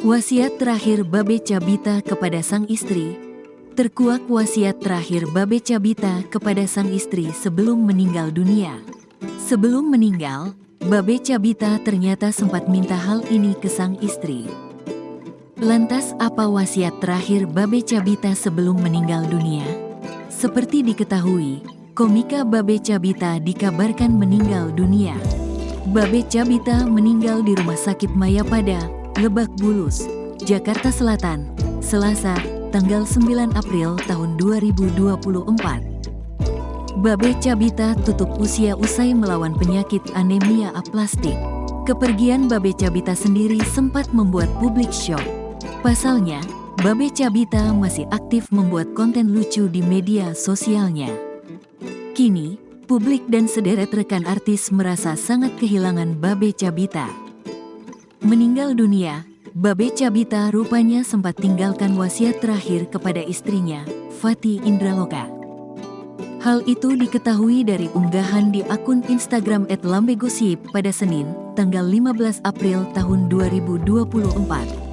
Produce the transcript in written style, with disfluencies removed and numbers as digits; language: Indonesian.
Wasiat terakhir Babe Cabita kepada sang istri. Terkuak wasiat terakhir Babe Cabita kepada sang istri sebelum meninggal dunia. Sebelum meninggal, Babe Cabita ternyata sempat minta hal ini ke sang istri. Lantas apa wasiat terakhir Babe Cabita sebelum meninggal dunia? Seperti diketahui, komika Babe Cabita dikabarkan meninggal dunia. Babe Cabita meninggal di Rumah Sakit Mayapada, Lebak Bulus, Jakarta Selatan, Selasa, tanggal 9 April tahun 2024. Babe Cabita tutup usia usai melawan penyakit anemia aplastik. Kepergian Babe Cabita sendiri sempat membuat publik syok. Pasalnya, Babe Cabita masih aktif membuat konten lucu di media sosialnya. Kini, publik dan sederet rekan artis merasa sangat kehilangan Babe Cabita. Meninggal dunia, Babe Cabita rupanya sempat tinggalkan wasiat terakhir kepada istrinya, Faty Indraloka. Hal itu diketahui dari unggahan di akun Instagram @lambegosip pada Senin, tanggal 15 April tahun 2024.